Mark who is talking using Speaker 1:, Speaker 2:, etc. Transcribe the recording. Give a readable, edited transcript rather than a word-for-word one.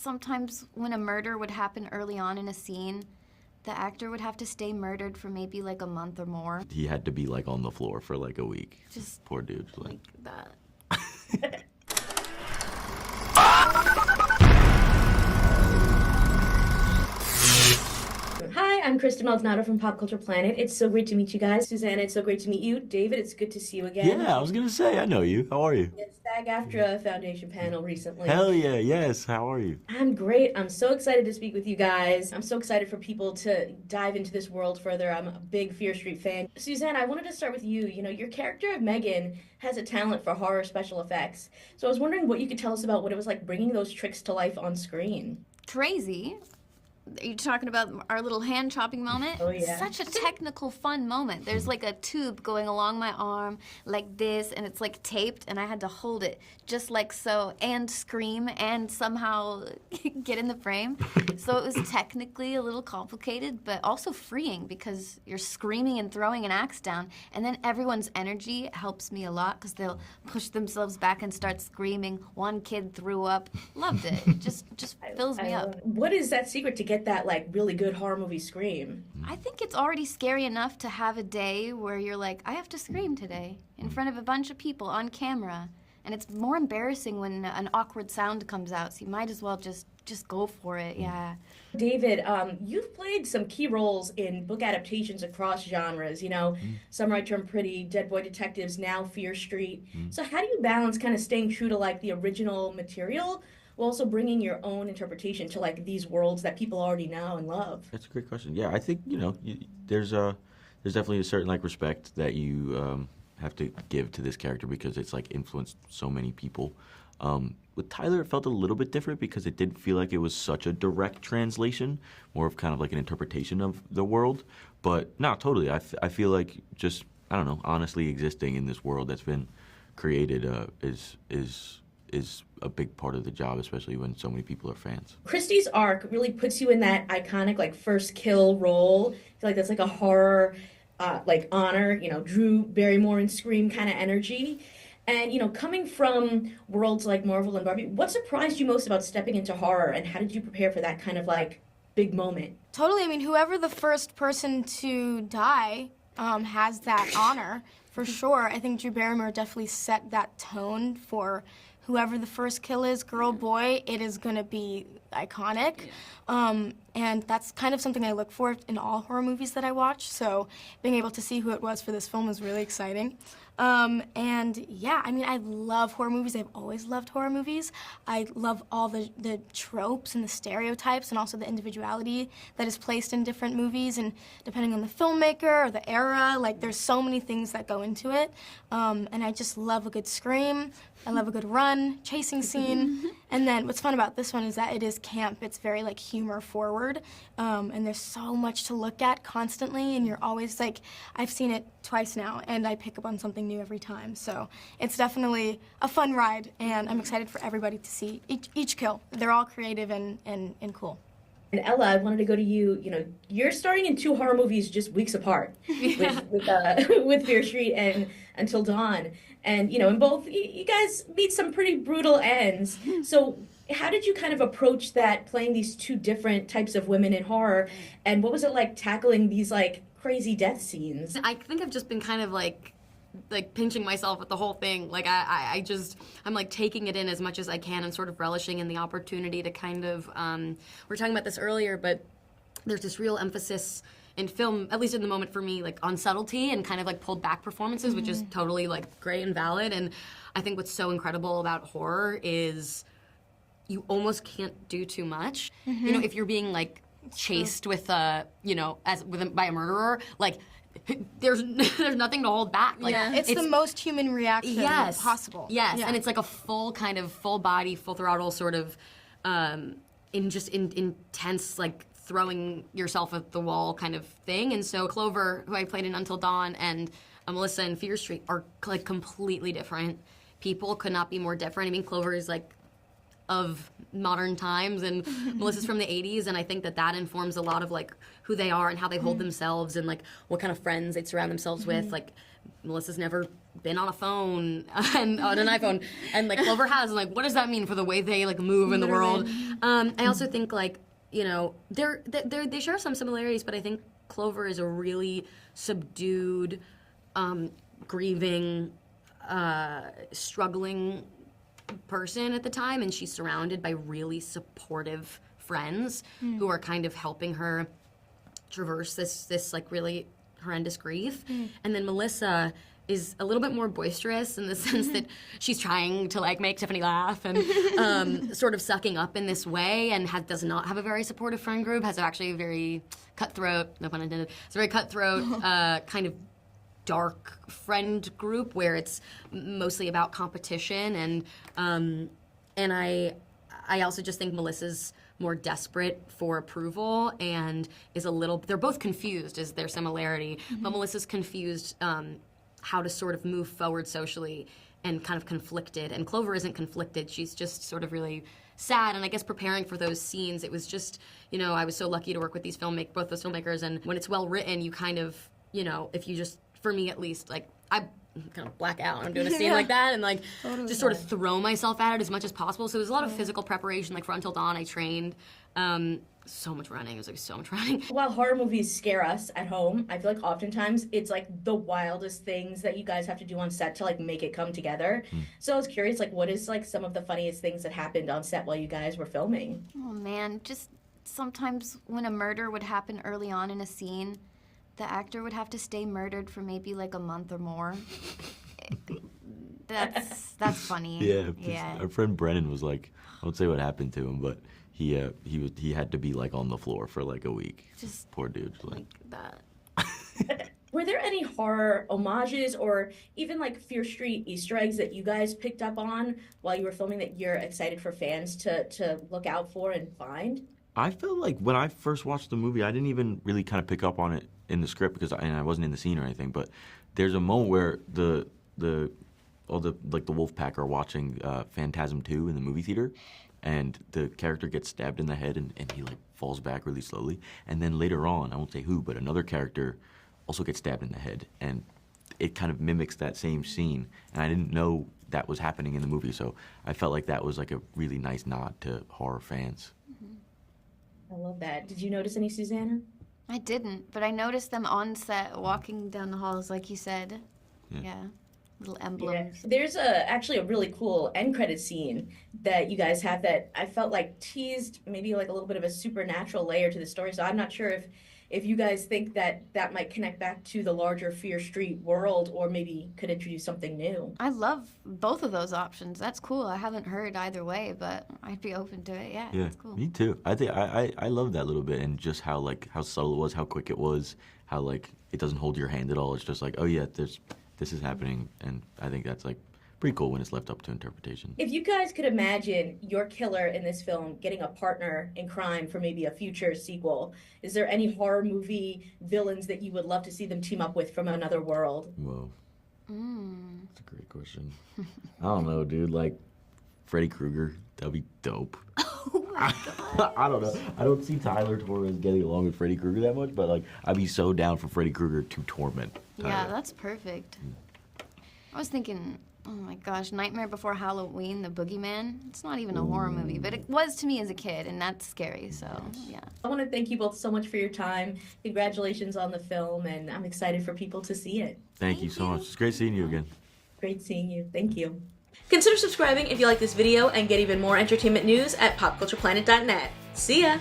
Speaker 1: Sometimes when a murder would happen early on in a scene, the actor would have to stay murdered for maybe like a month or more.
Speaker 2: He had to be like on the floor for like a week.
Speaker 1: Just
Speaker 2: poor dude.
Speaker 1: like that.
Speaker 3: Hi, I'm Kristen Maldonado from Pop Culture Planet. It's so great to meet you guys. Suzanna, it's so great to meet you. David, it's good to see you again.
Speaker 2: Yeah, I was gonna say, I know you. How are you?
Speaker 3: It's SAG-AFTRA Foundation panel recently.
Speaker 2: Hell yeah, yes. How are you?
Speaker 3: I'm great. I'm so excited to speak with you guys. I'm so excited for people to dive into this world further. I'm a big Fear Street fan. Susanna, I wanted to start with you. You know, your character of Megan has a talent for horror special effects. So I was wondering what you could tell us about what it was like bringing those tricks to life on screen.
Speaker 1: Crazy. Are you talking about our little hand chopping moment?
Speaker 3: Oh, yeah.
Speaker 1: Such a technical, fun moment. There's like a tube going along my arm like this, and it's like taped, and I had to hold it just like so, and scream, and somehow get in the frame. So it was technically a little complicated, but also freeing because you're screaming and throwing an axe down, and then everyone's energy helps me a lot because they'll push themselves back and start screaming. One kid threw up. Loved it. It just fills me up.
Speaker 3: What is that secret to get that like really good horror movie scream?
Speaker 1: I think it's already scary enough to have a day where you're like, I have to scream today in front of a bunch of people on camera. And it's more embarrassing when an awkward sound comes out, so you might as well just go for it, yeah.
Speaker 3: David, you've played some key roles in book adaptations across genres. You know, Some Right Turn Pretty, Dead Boy Detectives, now Fear Street. So how do you balance kind of staying true to like the original material while also bringing your own interpretation to like these worlds that people already know and love?
Speaker 2: That's a great question. Yeah, I think, you know, there's definitely a certain like respect that you have to give to this character because it's like influenced so many people. With Tyler, it felt a little bit different because it didn't feel like it was such a direct translation, more of kind of like an interpretation of the world. But no, totally. I feel like just, I don't know, honestly existing in this world that's been created is a big part of the job, especially when so many people are fans.
Speaker 3: Christie's arc really puts you in that iconic like first kill role. I feel like that's like a horror like honor, you know, Drew Barrymore and Scream kind of energy. And, you know, coming from worlds like Marvel and Barbie, what surprised you most about stepping into horror, and how did you prepare for that kind of like big moment?
Speaker 4: Totally. I mean, whoever the first person to die has that honor for sure. I think Drew Barrymore definitely set that tone for whoever the first kill is, girl, boy, it is gonna be iconic. And that's kind of something I look for in all horror movies that I watch, so being able to see who it was for this film was really exciting. And yeah, I mean, I love horror movies. I've always loved horror movies. I love all the tropes and the stereotypes and also the individuality that is placed in different movies, and depending on the filmmaker or the era, like there's so many things that go into it. And I just love a good scream. I love a good run, chasing scene. And then what's fun about this one is that it is camp. It's very like humor forward. And there's so much to look at constantly, and you're always like, I've seen it twice now and I pick up on something new every time. So it's definitely a fun ride, and I'm excited for everybody to see each kill. They're all creative and cool.
Speaker 3: And Ella, I wanted to go to you. You know, you're starring in 2 horror movies just weeks apart, with Fear Street and Until Dawn. And, you know, in both, you guys meet some pretty brutal ends. So how did you kind of approach that, playing these 2 different types of women in horror? And what was it like tackling these, like, crazy death scenes?
Speaker 5: I think I've just been kind of like pinching myself at the whole thing. Like I'm like taking it in as much as I can and sort of relishing in the opportunity to kind of, we were talking about this earlier, but there's this real emphasis in film, at least in the moment for me, like on subtlety and kind of like pulled back performances, which is totally like great and valid. And I think what's so incredible about horror is you almost can't do too much. You know, if you're being like chased with you know, by a murderer, like there's nothing to hold back. Like,
Speaker 4: yeah, it's the most human reaction possible.
Speaker 5: Yes,
Speaker 4: yeah.
Speaker 5: And it's like a full kind of full body, full throttle sort of intense like throwing yourself at the wall kind of thing. And so Clover, who I played in Until Dawn, and Melissa in Fear Street are like completely different people. Could not be more different. I mean, Clover is like of modern times, and Melissa's from the 80s, and I think that informs a lot of like who they are and how they hold themselves and like what kind of friends they surround themselves with. Like Melissa's never been on a phone and on an iPhone, and like Clover has, and like what does that mean for the way they like move in the world? I also think like, you know, they share some similarities, but I think Clover is a really subdued, grieving, struggling person at the time, and she's surrounded by really supportive friends who are kind of helping her traverse this like really horrendous grief. And then Melissa is a little bit more boisterous in the sense that she's trying to like make Tiffany laugh and sort of sucking up in this way, and does not have a very supportive friend group, has actually a very cutthroat, no pun intended, it's a very cutthroat kind of dark friend group where it's mostly about competition, and I also just think Melissa's more desperate for approval and is they're both confused is their similarity, but Melissa's confused how to sort of move forward socially and kind of conflicted, and Clover isn't conflicted, she's just sort of really sad. And I guess preparing for those scenes, it was just, you know, I was so lucky to work with both those filmmakers, and when it's well written, you kind of, you know, if you just, for me at least, like I kind of black out when I'm doing a scene like that, and like just sort of throw myself at it as much as possible. So it was a lot of physical preparation, like for Until Dawn I trained. So much running. It was like so much running.
Speaker 3: While horror movies scare us at home, I feel like oftentimes it's like the wildest things that you guys have to do on set to like make it come together. So I was curious, like, what is like some of the funniest things that happened on set while you guys were filming?
Speaker 1: Oh man, just sometimes when a murder would happen early on in a scene, the actor would have to stay murdered for maybe like a month or more. That's funny.
Speaker 2: Yeah. Our friend Brennan was like, I won't say what happened to him, but he had to be like on the floor for like a week.
Speaker 1: Just
Speaker 2: poor dude.
Speaker 5: Like that.
Speaker 3: Were there any horror homages or even like Fear Street Easter eggs that you guys picked up on while you were filming that you're excited for fans to look out for and find?
Speaker 2: I felt like when I first watched the movie, I didn't even really kind of pick up on it in the script because I wasn't in the scene or anything. But there's a moment where the wolf pack are watching Phantasm 2 in the movie theater, and the character gets stabbed in the head and he like falls back really slowly. And then later on, I won't say who, but another character also gets stabbed in the head, and it kind of mimics that same scene. And I didn't know that was happening in the movie, so I felt like that was like a really nice nod to horror fans.
Speaker 3: I love that. Did you notice any, Suzanna?
Speaker 1: I didn't, but I noticed them on set walking down the halls, like you said. Yeah. Little emblems.
Speaker 3: Yeah. There's actually a really cool end credit scene that you guys have that I felt like teased maybe like a little bit of a supernatural layer to the story. So I'm not sure if you guys think that might connect back to the larger Fear Street world or maybe could introduce something new.
Speaker 1: I love both of those options. That's cool. I haven't heard either way, but I'd be open to it. Yeah, that's cool.
Speaker 2: Me too. I think I love that little bit, and just how subtle it was, how quick it was, how like it doesn't hold your hand at all. It's just like, oh yeah, this is happening, and I think that's like pretty cool when it's left up to interpretation.
Speaker 3: If you guys could imagine your killer in this film getting a partner in crime for maybe a future sequel, is there any horror movie villains that you would love to see them team up with from another world?
Speaker 2: Whoa. That's a great question. I don't know, dude. Like Freddy Krueger, that'd be dope.
Speaker 1: Oh my God.
Speaker 2: I don't know. I don't see Tyler Torres getting along with Freddy Krueger that much, but like I'd be so down for Freddy Krueger to torment Tyler.
Speaker 1: Yeah, that's perfect. I was thinking, oh my gosh, Nightmare Before Halloween, The Boogeyman. It's not even a horror movie, but it was to me as a kid, and that's scary, so yeah.
Speaker 3: I want to thank you both so much for your time. Congratulations on the film, and I'm excited for people to see it.
Speaker 2: Thank you so much. It's great seeing you again.
Speaker 3: Great seeing you. Thank you. Consider subscribing if you like this video and get even more entertainment news at popcultureplanet.net. See ya!